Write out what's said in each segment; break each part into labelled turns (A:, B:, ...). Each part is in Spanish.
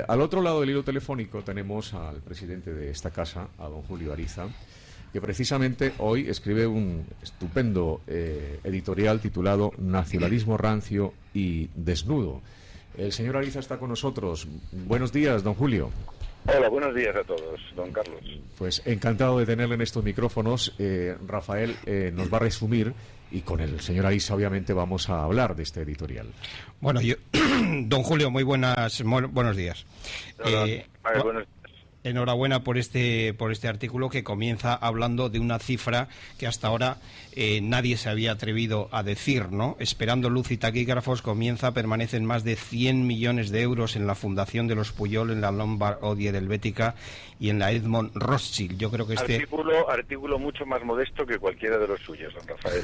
A: Al otro lado del hilo telefónico tenemos al presidente de esta casa, a don Julio Ariza, que precisamente hoy escribe un estupendo editorial titulado Nacionalismo rancio y desnudo. El señor Ariza está con nosotros. Buenos días, don Julio.
B: Hola, buenos días a todos, don Carlos.
A: Pues encantado de tenerle en estos micrófonos. Rafael nos va a resumir y con el señor Ariza obviamente vamos a hablar de este editorial.
C: Bueno, don Julio, muy buenos días.
B: Buenos días.
C: Enhorabuena por este artículo que comienza hablando de una cifra que hasta ahora nadie se había atrevido a decir, ¿no? Esperando luz y taquígrafos permanecen más de 100 millones de euros en la Fundación de los Pujol, en la Lombard Odier Helvética y en la Edmond Rothschild. Yo creo que
B: artículo mucho más modesto que cualquiera de los suyos, don Rafael.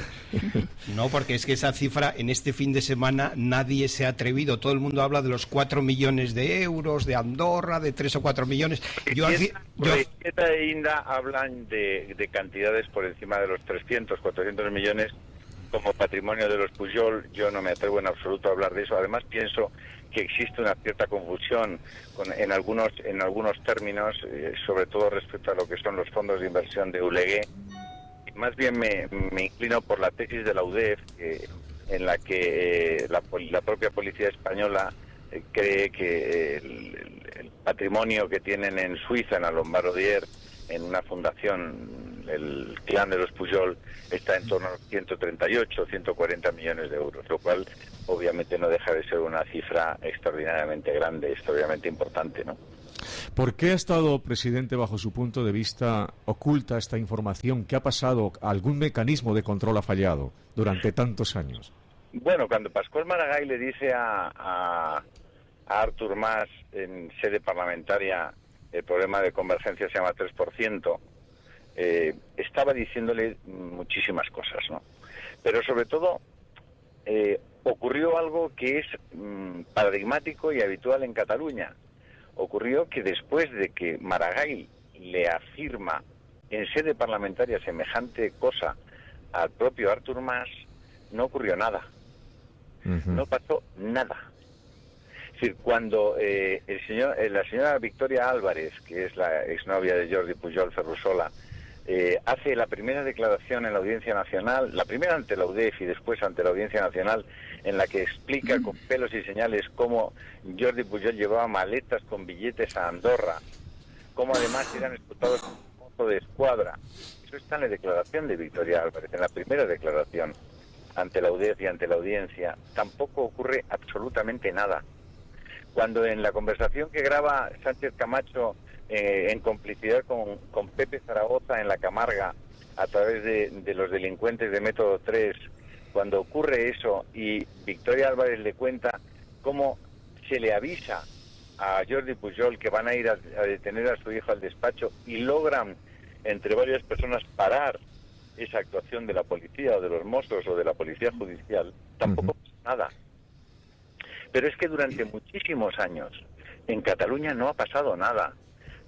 C: No, porque es que esa cifra en este fin de semana nadie se ha atrevido. Todo el mundo habla de los 4 millones de euros, de Andorra, de 3 o 4 millones.
B: Esta e Inda hablan de cantidades por encima de los 300, 400 millones como patrimonio de los Pujol. Yo no me atrevo en absoluto a hablar de eso. Además, pienso que existe una cierta confusión en algunos términos, sobre todo respecto a lo que son los fondos de inversión de ULEG. Más bien me inclino por la tesis de la UDEF, en la que la propia policía española cree que el patrimonio que tienen en Suiza, en la Lombard Odier, en una fundación, el clan de los Pujol, está en torno a los 138 o 140 millones de euros, lo cual obviamente no deja de ser una cifra extraordinariamente grande, extraordinariamente importante, ¿no?
A: ¿Por qué ha estado, presidente, bajo su punto de vista, oculta esta información? ¿Qué ha pasado? ¿Algún mecanismo de control ha fallado durante tantos años?
B: Bueno, cuando Pascual Maragall le dice a Artur Mas en sede parlamentaria el problema de convergencia se llama 3%, estaba diciéndole muchísimas cosas, ¿no? Pero sobre todo ocurrió algo que es paradigmático y habitual en Cataluña. Ocurrió que después de que Maragall le afirma en sede parlamentaria semejante cosa al propio Artur Mas, no ocurrió nada. No pasó nada. Es decir, cuando la señora Victoria Álvarez, que es la exnovia de Jordi Pujol Ferrusola, hace la primera declaración en la Audiencia Nacional, la primera ante la UDEF y después ante la Audiencia Nacional, en la que explica con pelos y señales cómo Jordi Pujol llevaba maletas con billetes a Andorra, cómo además eran explotados con un mozo de escuadra. Eso está en la declaración de Victoria Álvarez, en la primera declaración ante la UDEF y ante la audiencia. Tampoco ocurre absolutamente nada. Cuando en la conversación que graba Sánchez Camacho en complicidad con Pepe Zaragoza en la Camarga a través de los delincuentes de Método 3, cuando ocurre eso y Victoria Álvarez le cuenta cómo se le avisa a Jordi Pujol que van a ir a detener a su hijo al despacho y logran entre varias personas parar esa actuación de la policía o de los Mossos o de la policía judicial, tampoco pasa nada. Pero es que durante muchísimos años en Cataluña no ha pasado nada.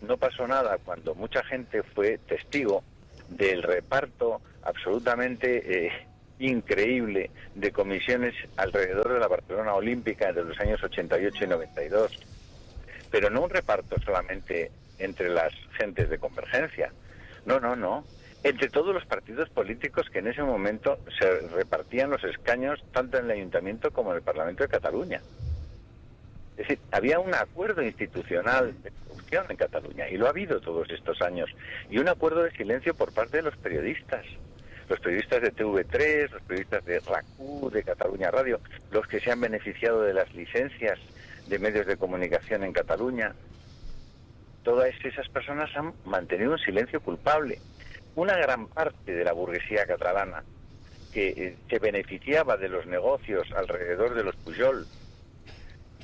B: No pasó nada cuando mucha gente fue testigo del reparto absolutamente increíble de comisiones alrededor de la Barcelona Olímpica entre los años 88 y 92. Pero no un reparto solamente entre las gentes de Convergencia. No. Entre todos los partidos políticos que en ese momento se repartían los escaños tanto en el Ayuntamiento como en el Parlamento de Cataluña. Es decir, había un acuerdo institucional de corrupción en Cataluña, y lo ha habido todos estos años, y un acuerdo de silencio por parte de los periodistas de TV3, los periodistas de RAC1, de Cataluña Radio, los que se han beneficiado de las licencias de medios de comunicación en Cataluña. Todas esas personas han mantenido un silencio culpable. Una gran parte de la burguesía catalana que se beneficiaba de los negocios alrededor de los Pujol.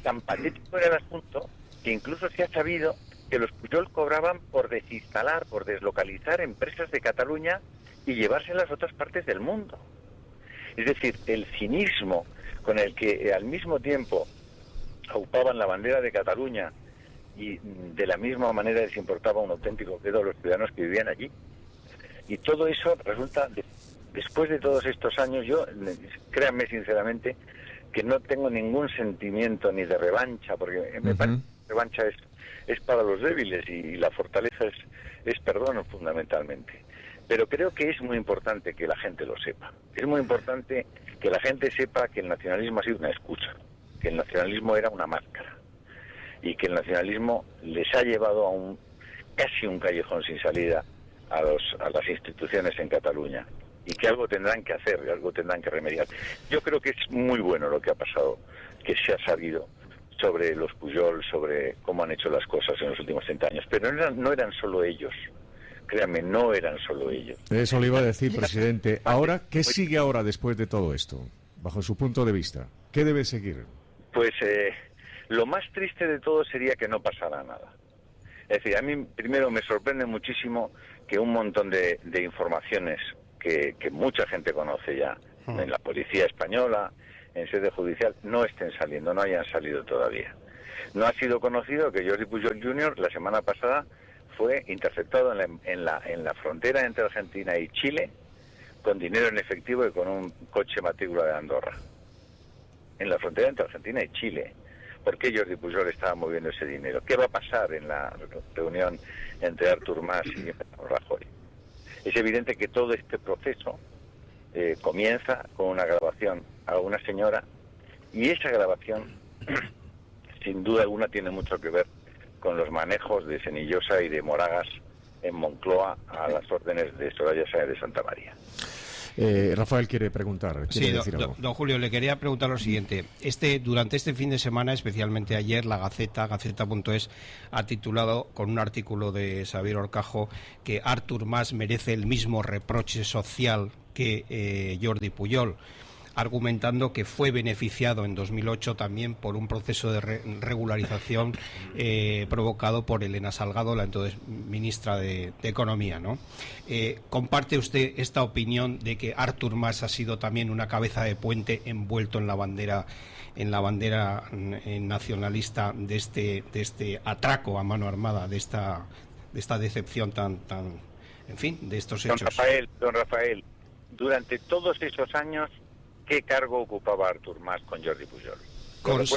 B: Tan patético era el asunto que incluso se ha sabido que los Pujol cobraban por desinstalar, por deslocalizar empresas de Cataluña y llevárselas a otras partes del mundo. Es decir, el cinismo con el que al mismo tiempo aupaban la bandera de Cataluña y de la misma manera les importaba un auténtico pedo a los ciudadanos que vivían allí. Y todo eso resulta, después de todos estos años, yo, créanme sinceramente, que no tengo ningún sentimiento ni de revancha, porque me parece revancha es para los débiles y la fortaleza es perdón fundamentalmente. Pero creo que es muy importante que la gente lo sepa. Es muy importante que la gente sepa que el nacionalismo ha sido una excusa, que el nacionalismo era una máscara y que el nacionalismo les ha llevado a casi un callejón sin salida a las instituciones en Cataluña, y que algo tendrán que hacer, algo tendrán que remediar. Yo creo que es muy bueno lo que ha pasado, que se ha sabido sobre los Pujol, sobre cómo han hecho las cosas en los últimos 30 años, pero no eran solo ellos. Créanme, no eran solo ellos.
A: Eso le iba a decir, presidente. Ahora, ¿qué sigue ahora después de todo esto? Bajo su punto de vista, ¿qué debe seguir?
B: Pues lo más triste de todo sería que no pasara nada. Es decir, a mí primero me sorprende muchísimo que un montón de informaciones que mucha gente conoce ya en la policía española, en sede judicial, no estén saliendo, no hayan salido todavía. No ha sido conocido que Jordi Pujol Jr. la semana pasada fue interceptado en la frontera entre Argentina y Chile con dinero en efectivo y con un coche matrícula de Andorra. En la frontera entre Argentina y Chile. ¿Por qué Jordi Pujol estaba moviendo ese dinero? ¿Qué va a pasar en la reunión entre Artur Mas y Rajoy? Es evidente que todo este proceso comienza con una grabación a una señora, y esa grabación sin duda alguna tiene mucho que ver con los manejos de Senillosa y de Moragas en Moncloa a las órdenes de Soraya Sáenz de Santa María.
A: Rafael quiere preguntar.
C: Sí, don Julio, le quería preguntar lo siguiente. Durante este fin de semana, especialmente ayer, la Gaceta.es, ha titulado con un artículo de Xavier Horcajo que Artur Mas merece el mismo reproche social que Jordi Pujol, argumentando que fue beneficiado en 2008 también por un proceso de regularización provocado por Elena Salgado, la entonces ministra de Economía, ¿no? ¿Comparte usted esta opinión de que Artur Mas ha sido también una cabeza de puente envuelto en la bandera nacionalista de este atraco a mano armada, de esta decepción tan en fin, de estos hechos?
B: Don Rafael, durante todos esos años, ¿qué cargo ocupaba Artur Mas con Jordi Pujol?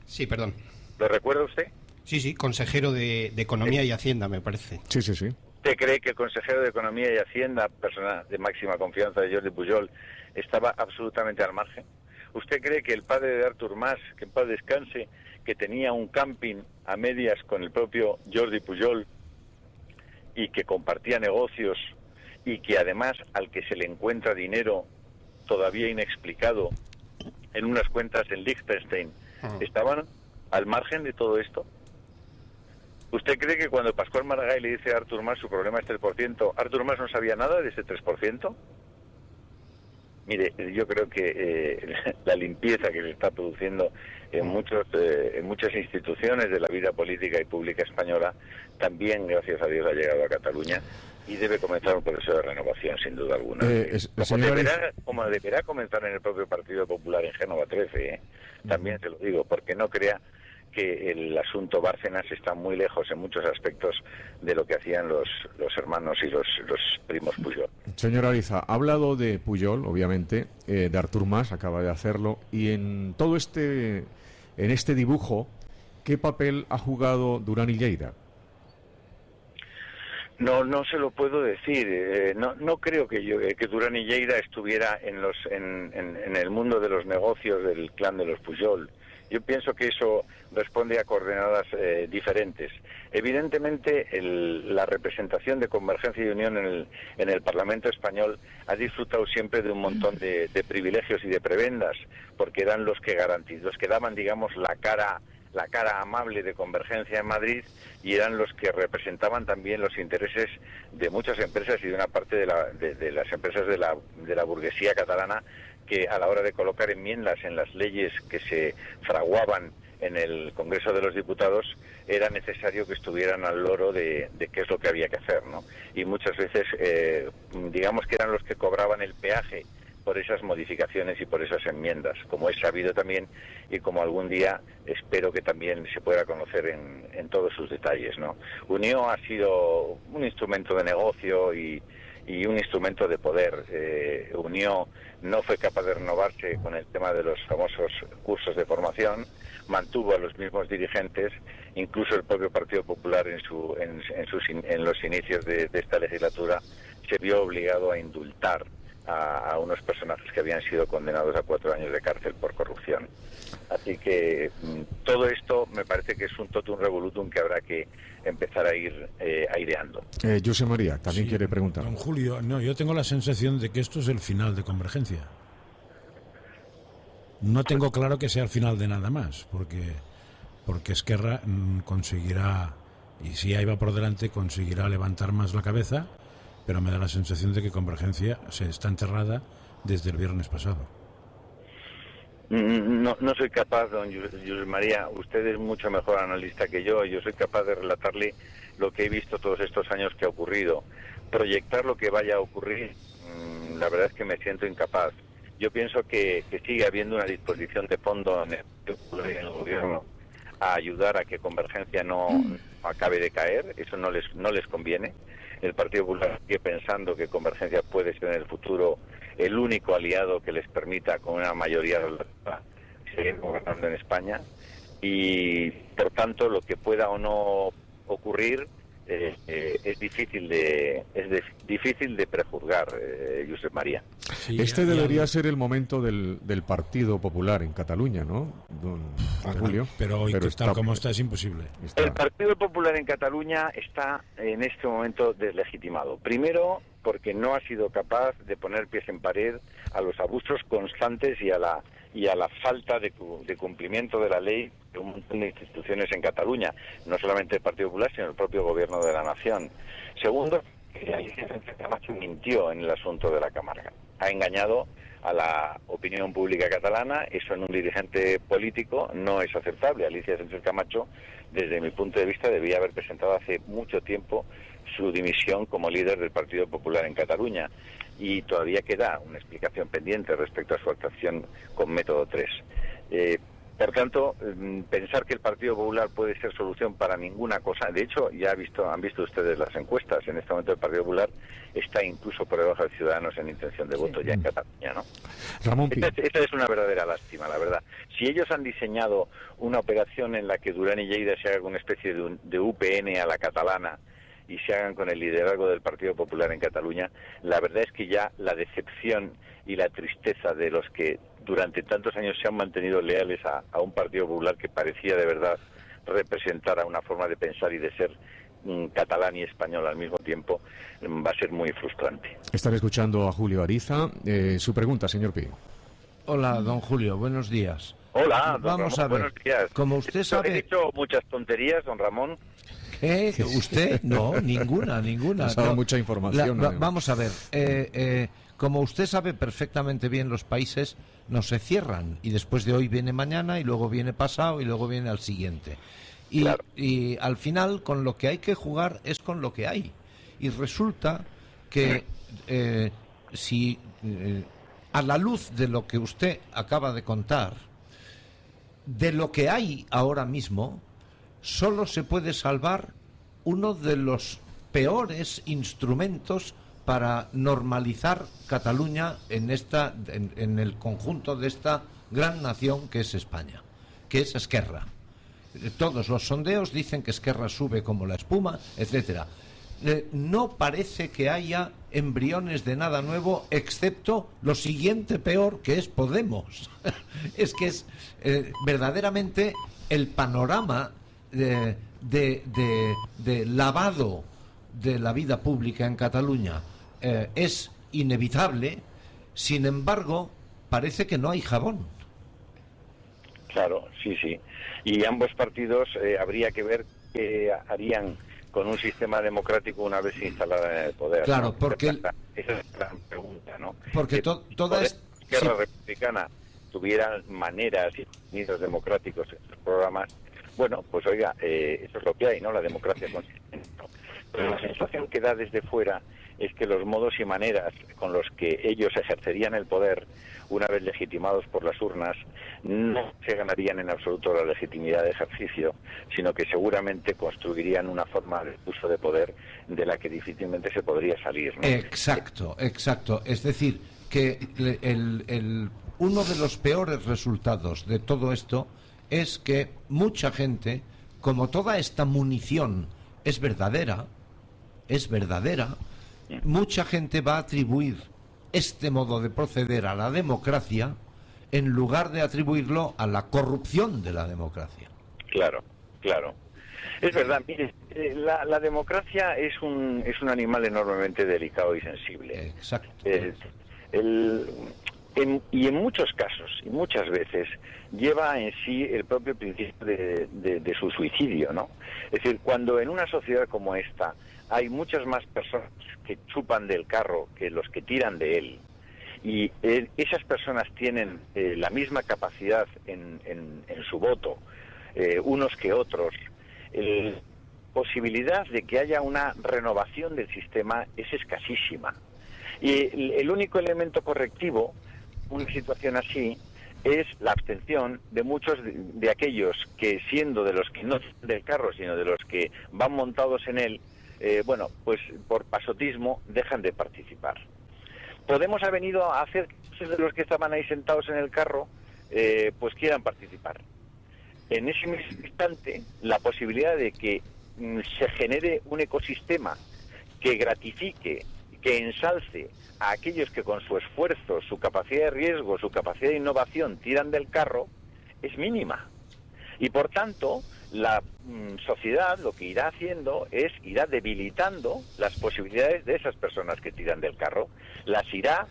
C: Sí, perdón.
B: ¿Lo recuerda usted?
C: Sí, consejero de Economía y Hacienda, me parece.
A: Sí.
B: ¿Usted cree que el consejero de Economía y Hacienda, persona de máxima confianza de Jordi Pujol, estaba absolutamente al margen? ¿Usted cree que el padre de Artur Mas, que en paz descanse, que tenía un camping a medias con el propio Jordi Pujol y que compartía negocios y que además al que se le encuentra dinero todavía inexplicado en unas cuentas en Liechtenstein, estaban al margen de todo esto? ¿Usted cree que cuando Pascual Maragall le dice a Artur Mas su problema es 3%, Artur Mas no sabía nada de ese 3%? Mire, yo creo que la limpieza que se está produciendo en muchas instituciones de la vida política y pública española también, gracias a Dios, ha llegado a Cataluña y debe comenzar un proceso de renovación, sin duda alguna. Como deberá comenzar en el propio Partido Popular en Génova 13, también se lo digo, porque no crea que el asunto Bárcenas está muy lejos en muchos aspectos de lo que hacían los hermanos y los primos Pujol.
A: Señor Ariza, ha hablado de Pujol, obviamente, de Artur Mas, acaba de hacerlo, y en todo en este dibujo, ¿qué papel ha jugado Duran y Lleida?
B: No se lo puedo decir. No creo que Duran y Lleida estuviera en el mundo de los negocios del clan de los Pujol. Yo pienso que eso responde a coordenadas diferentes. Evidentemente, la representación de Convergencia y Unión en el Parlamento español ha disfrutado siempre de un montón de privilegios y de prebendas, porque eran los que daban, digamos, la cara amable de Convergencia en Madrid, y eran los que representaban también los intereses de muchas empresas y de una parte de las empresas de la burguesía catalana, que a la hora de colocar enmiendas en las leyes que se fraguaban en el Congreso de los Diputados, era necesario que estuvieran al loro de qué es lo que había que hacer, ¿no? Y muchas veces, digamos que eran los que cobraban el peaje por esas modificaciones y por esas enmiendas, como es sabido también y como algún día espero que también se pueda conocer en todos sus detalles, ¿no? Unió ha sido un instrumento de negocio y y un instrumento de poder. Unió, no fue capaz de renovarse con el tema de los famosos cursos de formación, mantuvo a los mismos dirigentes, incluso el propio Partido Popular en los inicios de esta legislatura se vio obligado a indultar a unos personajes que habían sido condenados a 4 años de cárcel por corrupción. Así que todo esto me parece que es un totum revolutum que habrá que empezar a ir aireando.
A: José María también quiere preguntar.
D: Don Julio, no, yo tengo la sensación de que esto es el final de Convergencia. No tengo claro que sea el final de nada más, porque Esquerra conseguirá, y si ahí va por delante, conseguirá levantar más la cabeza, pero me da la sensación de que Convergencia se está enterrada desde el viernes pasado.
B: No soy capaz, don José María, usted es mucho mejor analista que yo soy capaz de relatarle lo que he visto todos estos años que ha ocurrido. Proyectar lo que vaya a ocurrir, la verdad es que me siento incapaz. Yo pienso que sigue habiendo una disposición de fondo en el gobierno a ayudar a que Convergencia no acabe de caer, eso no les conviene. El Partido Popular sigue pensando que Convergencia puede ser en el futuro el único aliado que les permita, con una mayoría relativa, seguir gobernando en España, y por tanto lo que pueda o no ocurrir es difícil de prejuzgar, Josep María.
A: Sí, debería ser el momento del Partido Popular en Cataluña, ¿no, don Julio?
D: Pero hoy, tal como está, es imposible.
B: El Partido Popular en Cataluña está en este momento deslegitimado. Primero, porque no ha sido capaz de poner pies en pared a los abusos constantes y a la falta de cumplimiento de la ley de un montón de instituciones en Cataluña, no solamente el Partido Popular, sino el propio Gobierno de la Nación. Segundo, que Alicia Sánchez Camacho mintió en el asunto de la Camarga. Ha engañado a la opinión pública catalana. Eso en un dirigente político no es aceptable. Alicia Sánchez Camacho, desde mi punto de vista, debía haber presentado hace mucho tiempo su dimisión como líder del Partido Popular en Cataluña, y todavía queda una explicación pendiente respecto a su actuación con Método 3. Por tanto, pensar que el Partido Popular puede ser solución para ninguna cosa. De hecho, ya han visto ustedes las encuestas. En este momento el Partido Popular está incluso por debajo de Ciudadanos en intención de voto ya en Cataluña, ¿no?
A: Ramón Pi.
B: Esta es una verdadera lástima, la verdad. Si ellos han diseñado una operación en la que Duran y Lleida se haga una especie de UPN a la catalana y se hagan con el liderazgo del Partido Popular en Cataluña, la verdad es que ya la decepción y la tristeza de los que durante tantos años se han mantenido leales a un Partido Popular que parecía de verdad representar a una forma de pensar y de ser catalán y español al mismo tiempo, va a ser muy frustrante.
A: Están escuchando a Julio Ariza. Su pregunta, señor Pi.
E: Hola, don Julio, buenos días.
B: Hola, don
E: Vamos
B: Ramón,
E: a ver.
B: Buenos días.
E: Como usted sabe...
B: ¿He dicho muchas tonterías, don Ramón?
E: ¿Usted? No, ninguna.
A: Nos ha dado mucha información.
E: Vamos a ver. Como usted sabe perfectamente bien, los países no se cierran, y después de hoy viene mañana, y luego viene pasado, y luego viene al siguiente.
B: Claro.
E: Y al final, con lo que hay que jugar es con lo que hay. Y resulta que a la luz de lo que usted acaba de contar, de lo que hay ahora mismo, solo se puede salvar uno de los peores instrumentos para normalizar Cataluña en el conjunto de esta gran nación que es España, que es Esquerra. Todos los sondeos dicen que Esquerra sube como la espuma, etcétera. No parece que haya embriones de nada nuevo, excepto lo siguiente peor, que es Podemos. Es que es verdaderamente el panorama de lavado de la vida pública en Cataluña es inevitable. Sin embargo, parece que no hay jabón.
B: Claro, sí. Y ambos partidos habría que ver qué harían con un sistema democrático una vez instalada en el poder.
E: Claro,
B: ¿no?
E: porque...
B: Esa es la gran pregunta, ¿no?
E: Porque toda
B: esta Esquerra Republicana tuviera maneras y medios democráticos en sus programas, bueno, pues oiga, eso es lo que hay, ¿no? La democracia consiste en esto. Pero la sensación que da desde fuera es que los modos y maneras con los que ellos ejercerían el poder, una vez legitimados por las urnas, no se ganarían en absoluto la legitimidad de ejercicio, sino que seguramente construirían una forma de uso de poder de la que difícilmente se podría salir, ¿no?
E: Exacto. Es decir, que uno de los peores resultados de todo esto es que mucha gente, como toda esta munición es verdadera, mucha gente va a atribuir este modo de proceder a la democracia en lugar de atribuirlo a la corrupción de la democracia.
B: Claro. Es verdad, mire, la democracia es un animal enormemente delicado y sensible.
E: Exacto.
B: Y en muchos casos, y muchas veces, lleva en sí el propio principio de su suicidio, ¿no? Es decir, cuando en una sociedad como esta hay muchas más personas que chupan del carro que los que tiran de él, y esas personas tienen la misma capacidad en su voto, unos que otros, la posibilidad de que haya una renovación del sistema es escasísima. Y el único elemento correctivo, una situación así, es la abstención de muchos de aquellos que, siendo de los que no tiran del carro, sino de los que van montados en él, pues por pasotismo dejan de participar. Podemos ha venido a hacer que muchos de los que estaban ahí sentados en el carro pues quieran participar. En ese mismo instante, la posibilidad de que se genere un ecosistema que gratifique, que ensalce a aquellos que con su esfuerzo, su capacidad de riesgo, su capacidad de innovación tiran del carro, es mínima. Y por tanto, la sociedad lo que irá haciendo es irá debilitando las posibilidades de esas personas que tiran del carro, las irá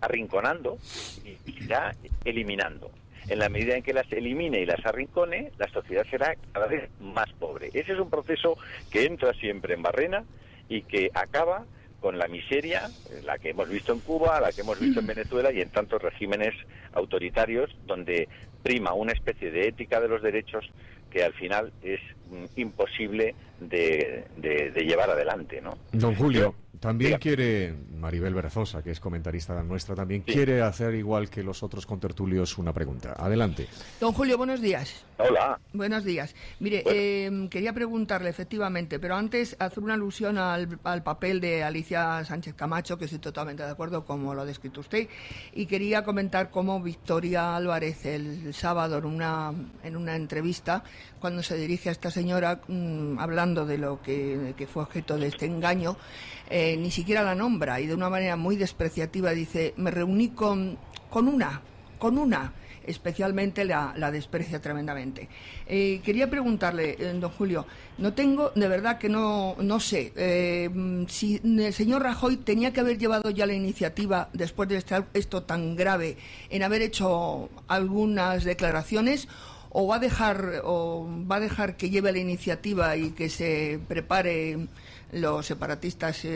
B: arrinconando y irá eliminando. En la medida en que las elimine y las arrincone, la sociedad será cada vez más pobre. Ese es un proceso que entra siempre en barrena y que acaba con la miseria, la que hemos visto en Cuba, la que hemos visto en Venezuela y en tantos regímenes autoritarios donde prima una especie de ética de los derechos que al final es imposible de llevar adelante, ¿no?
A: Don Julio, también quiere, Maribel Berzosa, que es comentarista nuestra, también quiere hacer, igual que los otros contertulios, una pregunta. Adelante.
F: Don Julio, buenos días.
B: Hola.
F: Buenos días. Mire, quería preguntarle, efectivamente, pero antes hacer una alusión al papel de Alicia Sánchez Camacho, que estoy totalmente de acuerdo, como lo ha descrito usted, y quería comentar cómo Victoria Álvarez el sábado en una entrevista, cuando se dirige a esta señora hablando de lo que fue objeto de este engaño, ni siquiera la nombra y de una manera muy despreciativa dice: me reuní con una, especialmente la desprecia tremendamente. Quería preguntarle, don Julio, de verdad que no sé, si el señor Rajoy tenía que haber llevado ya la iniciativa, después de esto tan grave, en haber hecho algunas declaraciones, o va a dejar que lleve la iniciativa y que se prepare los separatistas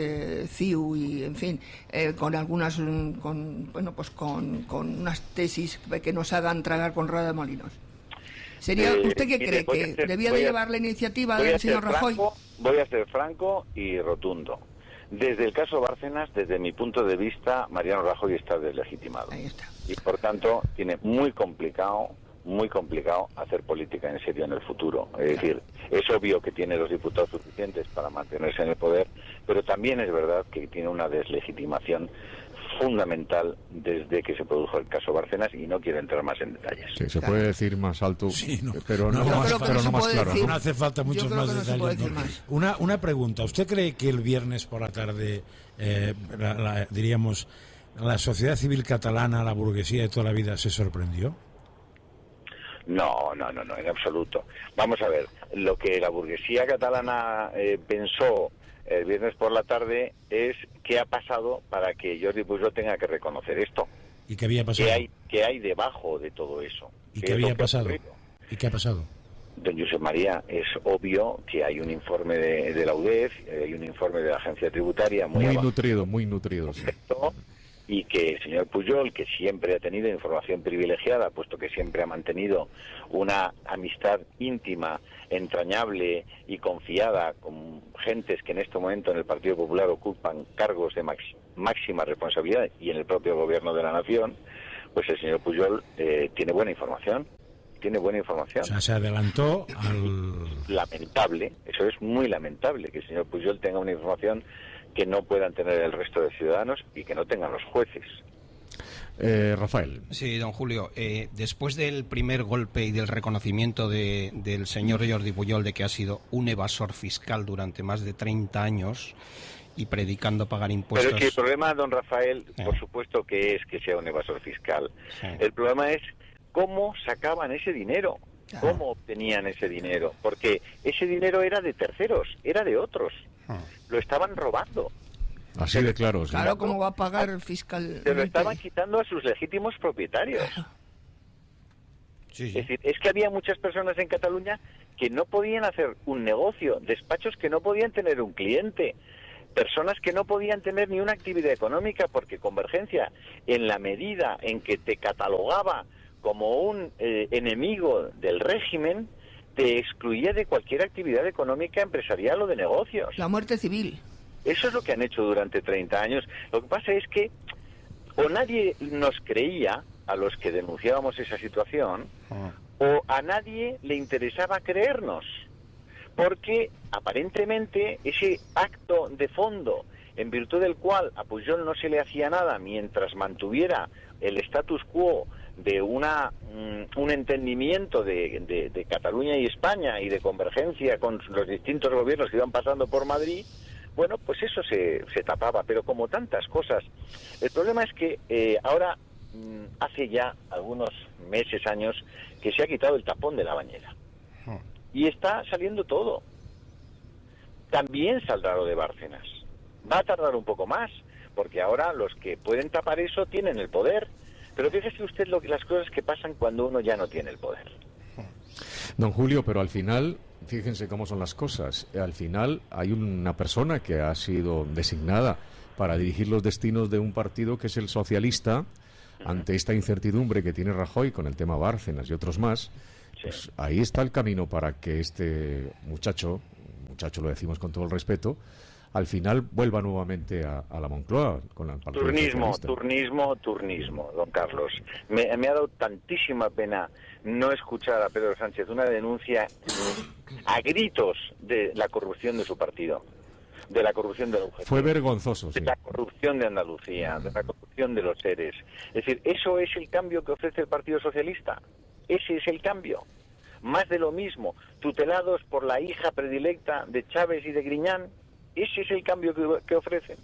F: CIU y, en fin, con algunas con unas tesis que nos hagan tragar con rueda de molinos. ¿Usted qué cree? ¿Que debía de llevar la iniciativa del señor Rajoy?
B: Voy a ser franco y rotundo. Desde el caso Bárcenas, desde mi punto de vista, Mariano Rajoy está deslegitimado.
F: Ahí está.
B: Y por tanto tiene muy complicado hacer política en serio en el futuro. Es decir, es obvio que tiene los diputados suficientes para mantenerse en el poder, pero también es verdad que tiene una deslegitimación fundamental desde que se produjo el caso Bárcenas, y no quiero entrar más en detalles.
A: Sí, se puede decir más alto, pero no más claro.
D: No hace falta muchos más detalles. Una pregunta. ¿Usted cree que el viernes por la tarde, diríamos, la sociedad civil catalana, la burguesía de toda la vida, se sorprendió?
B: No, en absoluto. Vamos a ver, lo que la burguesía catalana pensó el viernes por la tarde es qué ha pasado para que Jordi Pujol tenga que reconocer esto.
D: ¿Y qué había pasado?
B: ¿Qué hay debajo de todo eso?
D: ¿Y qué había pasado? ¿Y qué ha pasado?
B: Don Josep María, es obvio que hay un informe de la UDEF, hay un informe de la Agencia Tributaria muy
A: nutrido. Sí.
B: y que el señor Pujol, que siempre ha tenido información privilegiada, puesto que siempre ha mantenido una amistad íntima, entrañable y confiada con gentes que en este momento en el Partido Popular ocupan cargos de máxima responsabilidad y en el propio gobierno de la nación, pues el señor Pujol tiene buena información.
D: O sea, se adelantó al...
B: Lamentable, eso es muy lamentable, que el señor Pujol tenga una información que no puedan tener el resto de ciudadanos y que no tengan los jueces.
A: Rafael.
C: Sí, don Julio, después del primer golpe y del reconocimiento del señor Jordi Pujol de que ha sido un evasor fiscal durante más de 30 años y predicando pagar impuestos...
B: Pero es que el problema, don Rafael, por supuesto que es que sea un evasor fiscal.
C: Sí.
B: El problema es cómo sacaban ese dinero, cómo obtenían ese dinero, porque ese dinero era de terceros, era de otros. Lo estaban robando.
A: Así de claro. Sí.
F: Claro, ¿cómo va a pagar fiscal?
B: Se lo estaban quitando a sus legítimos propietarios.
C: Sí, sí.
B: Es decir, es que había muchas personas en Cataluña que no podían hacer un negocio, despachos que no podían tener un cliente, personas que no podían tener ni una actividad económica, porque Convergencia, en la medida en que te catalogaba como un enemigo del régimen, te excluía de cualquier actividad económica, empresarial o de negocios.
F: La muerte civil.
B: Eso es lo que han hecho durante 30 años. Lo que pasa es que o nadie nos creía, a los que denunciábamos esa situación, o a nadie le interesaba creernos, porque aparentemente ese acto de fondo, en virtud del cual a Pujol no se le hacía nada mientras mantuviera el status quo de un entendimiento de Cataluña y España y de convergencia con los distintos gobiernos que iban pasando por Madrid, bueno, pues eso se tapaba, pero como tantas cosas. El problema es que ahora, hace ya algunos meses, años, que se ha quitado el tapón de la bañera. Y está saliendo todo. También saldrá lo de Bárcenas. Va a tardar un poco más, porque ahora los que pueden tapar eso tienen el poder. Pero fíjese usted las cosas que pasan cuando uno ya no tiene el poder.
A: Don Julio, pero al final, fíjense cómo son las cosas. Al final hay una persona que ha sido designada para dirigir los destinos de un partido que es el socialista, ante esta incertidumbre que tiene Rajoy con el tema Bárcenas y otros más. Pues ahí está el camino para que este muchacho lo decimos con todo el respeto, al final vuelva nuevamente a la Moncloa con el Partido Socialista.
B: Turnismo, don Carlos. Me ha dado tantísima pena no escuchar a Pedro Sánchez una denuncia a gritos de la corrupción de su partido, de la corrupción de la UGT.
A: Fue vergonzoso, sí.
B: De la corrupción de Andalucía, de la corrupción de los seres. Es decir, ¿eso es el cambio que ofrece el Partido Socialista? Ese es el cambio. Más de lo mismo, tutelados por la hija predilecta de Chávez y de Griñán. ¿Ese es el cambio que ofrecen?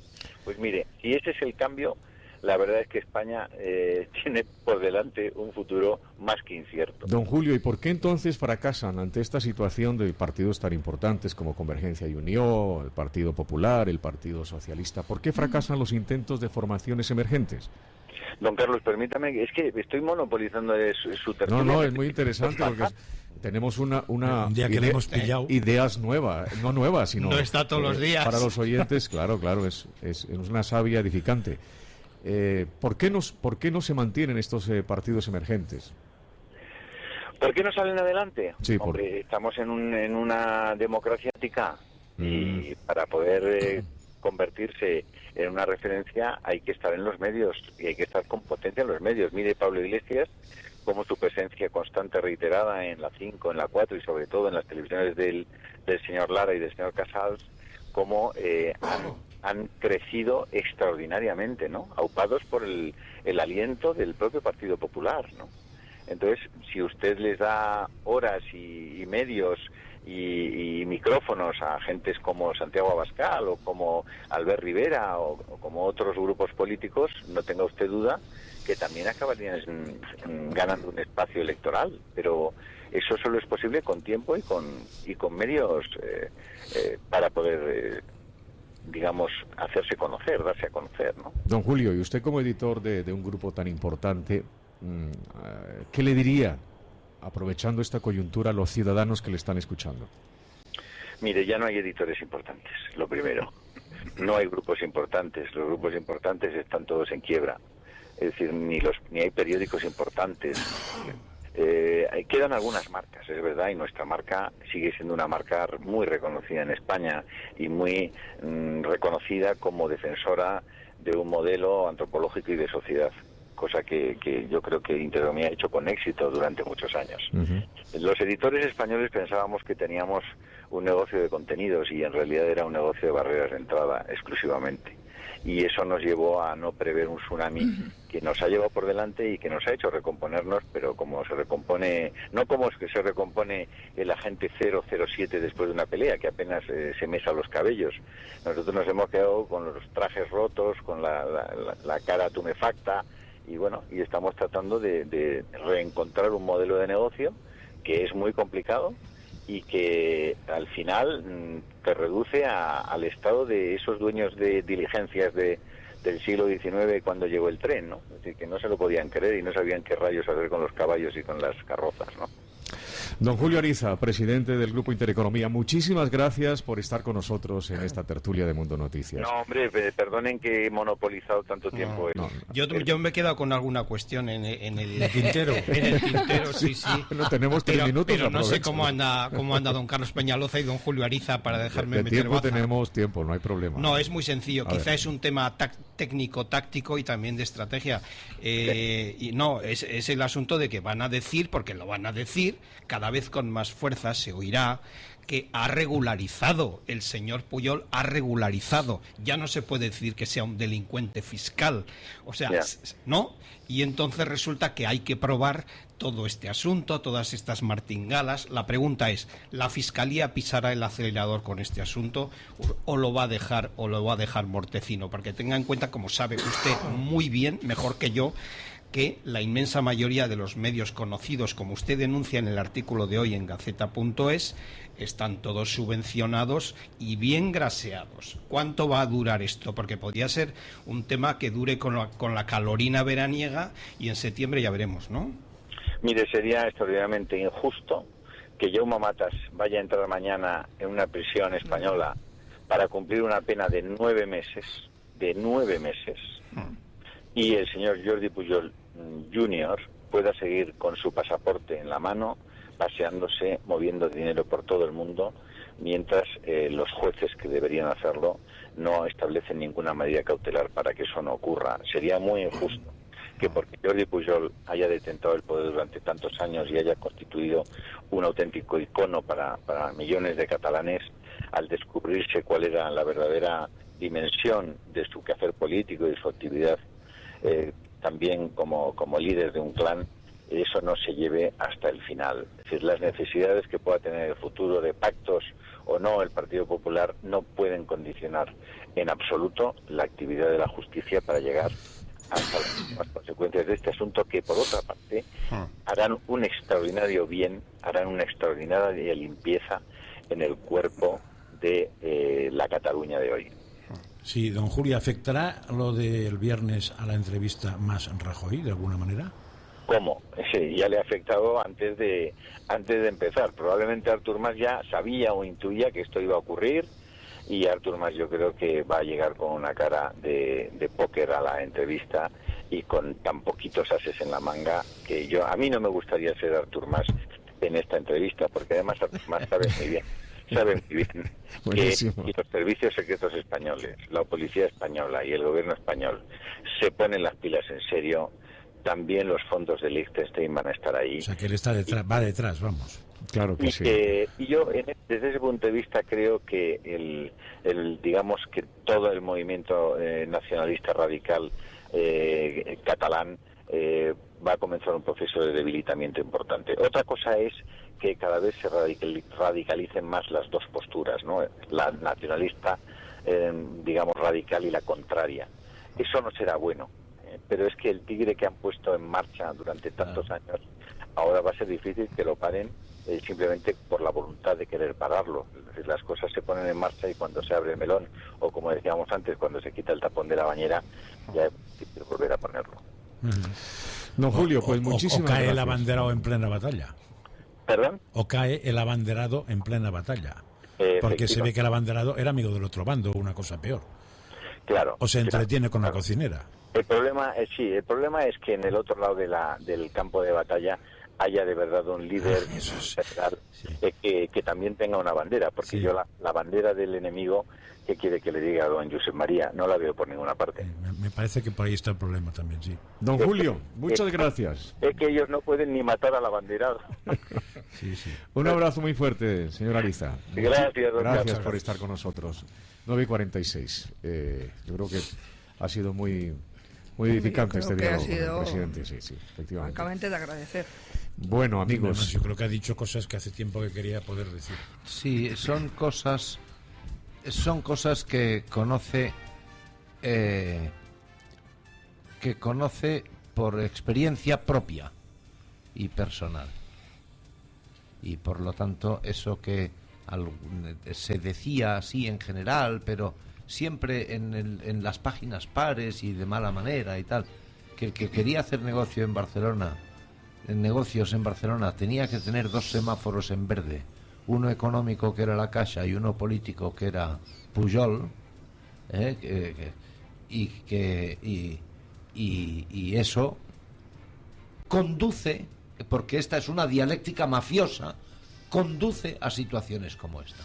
B: Pues mire, si ese es el cambio, la verdad es que España tiene por delante un futuro más que incierto.
A: Don Julio, ¿y por qué entonces fracasan ante esta situación de partidos tan importantes como Convergencia y Unió, el Partido Popular, el Partido Socialista? ¿Por qué fracasan los intentos de formaciones emergentes?
B: Don Carlos, permítame, es que estoy monopolizando su tertulia.
A: No, es muy interesante porque tenemos una
D: un día que le hemos pillado.
A: Ideas nuevas, no nuevas, sino...
C: No está todos los días.
A: Para los oyentes, claro, es una savia edificante. ¿Por qué no se mantienen estos partidos emergentes?
B: ¿Por qué no salen adelante?
A: Sí,
B: Hombre, estamos en una democracia ética y para poder convertirse en una referencia hay que estar en los medios y hay que estar con potencia en los medios. Mire Pablo Iglesias, como su presencia constante, reiterada en la 5, en la 4 y sobre todo en las televisiones del señor Lara y del señor Casals, como han crecido extraordinariamente, ¿no? Aupados por el aliento del propio Partido Popular, ¿no? Entonces, si usted les da horas y medios y micrófonos a gentes como Santiago Abascal o como Albert Rivera o como otros grupos políticos, no tenga usted duda que también acabarían ganando un espacio electoral, pero eso solo es posible con tiempo y con medios para poder digamos, hacerse conocer, darse a conocer, ¿no?
A: Don Julio, y usted como editor de un grupo tan importante, ¿qué le diría, aprovechando esta coyuntura, a los ciudadanos que le están escuchando?
B: Mire, ya no hay editores importantes, lo primero. no hay grupos importantes. Los grupos importantes están todos en quiebra. Es decir, ni hay periódicos importantes. Quedan algunas marcas, es verdad, y nuestra marca sigue siendo una marca muy reconocida en España y muy reconocida como defensora de un modelo antropológico y de sociedad, cosa que yo creo que Intereconomía ha hecho con éxito durante muchos años. Los editores españoles pensábamos que teníamos un negocio de contenidos y en realidad era un negocio de barreras de entrada exclusivamente. Y eso nos llevó a no prever un tsunami que nos ha llevado por delante y que nos ha hecho recomponernos, pero como se recompone, no como es que se recompone el agente 007 después de una pelea, que apenas se mesa los cabellos. Nosotros nos hemos quedado con los trajes rotos, con la cara tumefacta, y bueno, y estamos tratando de reencontrar un modelo de negocio que es muy complicado y que al final te reduce al estado de esos dueños de diligencias del siglo XIX cuando llegó el tren, ¿no? Es decir, que no se lo podían creer y no sabían qué rayos hacer con los caballos y con las carrozas, ¿no?
A: Don Julio Ariza, presidente del Grupo Intereconomía, muchísimas gracias por estar con nosotros en esta tertulia de Mundo Noticias.
B: No, hombre, perdonen que he monopolizado tanto tiempo.
C: Yo me he quedado con alguna cuestión en el
D: tintero.
C: En el tintero, sí.
A: No tenemos 3 minutos.
C: Pero no sé cómo anda don Carlos Peñaloza y don Julio Ariza para dejarme
A: de
C: meter baza.
A: Tenemos tiempo, no hay problema.
C: No, es muy sencillo. Quizá es un tema técnico, táctico y también de estrategia. Y no, es el asunto de que van a decir, porque lo van a decir, cada vez con más fuerza se oirá que ha regularizado, el señor Pujol ha regularizado. Ya no se puede decir que sea un delincuente fiscal. O sea, ¿no? Y entonces resulta que hay que probar todo este asunto, todas estas martingalas. La pregunta es, ¿la Fiscalía pisará el acelerador con este asunto o lo va a dejar mortecino? Porque tenga en cuenta, como sabe usted muy bien, mejor que yo, que la inmensa mayoría de los medios conocidos, como usted denuncia en el artículo de hoy en Gaceta.es, están todos subvencionados y bien graseados. ¿Cuánto va a durar esto? Porque podría ser un tema que dure con la calorina veraniega y en septiembre ya veremos, ¿no?
B: Mire, sería extraordinariamente injusto que Jaume Matas vaya a entrar mañana en una prisión española para cumplir una pena de 9 meses, y el señor Jordi Pujol Jr. pueda seguir con su pasaporte en la mano, paseándose, moviendo dinero por todo el mundo, mientras los jueces que deberían hacerlo no establecen ninguna medida cautelar para que eso no ocurra. Sería muy injusto que porque Jordi Pujol haya detentado el poder durante tantos años y haya constituido un auténtico icono para millones de catalanes, al descubrirse cuál era la verdadera dimensión de su quehacer político y de su actividad también como líder de un clan, eso no se lleve hasta el final. Es decir, las necesidades que pueda tener el futuro de pactos o no el Partido Popular no pueden condicionar en absoluto la actividad de la justicia para llegar hasta las últimas consecuencias de este asunto, que por otra parte harán un extraordinario bien, harán una extraordinaria limpieza en el cuerpo de la Cataluña de hoy.
D: Sí, don Julio, ¿afectará lo del viernes a la entrevista más Rajoy de alguna manera?
B: ¿Cómo? Sí, ya le ha afectado antes de empezar. Probablemente Artur Mas ya sabía o intuía que esto iba a ocurrir, y Artur Mas yo creo que va a llegar con una cara de póker a la entrevista y con tan poquitos ases en la manga que a mí no me gustaría ser Artur Mas en esta entrevista, porque además Artur Mas sabe muy bien que los servicios secretos españoles, la policía española y el gobierno español se ponen las pilas en serio. También los fondos de Liechtenstein van a estar ahí.
D: O sea, que él está va detrás, vamos.
A: Claro que sí.
B: Y yo, desde ese punto de vista, creo que digamos que todo el movimiento nacionalista radical catalán va a va a comenzar un proceso de debilitamiento importante. Otra cosa es que cada vez se radicalicen más las dos posturas, ¿no? La nacionalista, digamos, radical y la contraria. Eso no será bueno, pero es que el tigre que han puesto en marcha durante tantos años, ahora va a ser difícil que lo paren simplemente por la voluntad de querer pararlo. Es decir, las cosas se ponen en marcha y cuando se abre el melón, o como decíamos antes, cuando se quita el tapón de la bañera, ya es difícil volver a ponerlo.
A: Don Julio, pues muchísimas gracias.
D: O cae el abanderado en plena batalla.
B: ¿Perdón?
D: O cae el abanderado en plena batalla. Porque se ve que el abanderado era amigo del otro bando, o una cosa peor.
B: Claro.
D: O se entretiene con la cocinera.
B: El problema es que en el otro lado del campo de batalla haya de verdad un líder federal que también tenga una bandera, porque yo la bandera del enemigo, ¿qué quiere que le diga a don Josep María? No la veo por ninguna parte.
D: Me parece que por ahí está el problema también, sí.
A: Don Julio, muchas gracias.
B: Es que ellos no pueden ni matar al abanderado.
D: Sí, sí.
A: Un abrazo muy fuerte, señor Ariza.
B: Gracias, don
A: Gracias
B: Carlos.
A: por estar con nosotros. 9:46. Yo creo que ha sido muy edificante este
F: creo que
A: diálogo con
F: ha
A: el
F: sido
A: presidente. Sí, efectivamente.
F: francamente de agradecer.
A: Bueno, amigos.
D: Además, yo creo que ha dicho cosas que hace tiempo que quería poder decir.
E: Sí, son cosas que conoce por experiencia propia y personal. Y por lo tanto, eso que se decía así en general, pero siempre en las páginas pares y de mala manera y tal, que el que quería hacer negocios en Barcelona tenía que tener 2 semáforos en verde, uno económico que era la Caixa y uno político que era Pujol, y eso conduce, porque esta es una dialéctica mafiosa, conduce a situaciones como esta,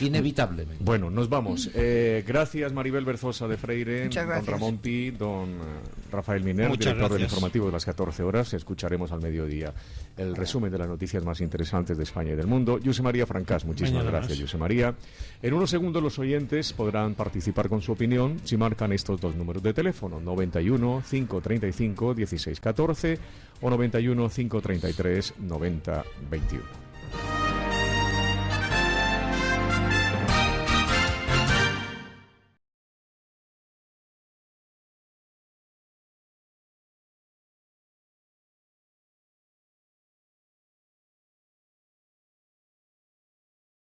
E: inevitablemente.
A: Bueno, nos vamos. Gracias, Maribel Berzosa de Freire,
F: Muchas gracias.
A: don Ramón Pi, don Rafael Miner,
C: Muchas
A: director del
C: gracias.
A: informativo de las 14 horas. Escucharemos al mediodía el resumen de las noticias más interesantes de España y del mundo. José María Francás, muchísimas
D: Mañana
A: gracias,
D: más.
A: José María. En unos segundos los oyentes podrán participar con su opinión si marcan estos 2 números de teléfono, 91 535 1614 o 91 533 90 21.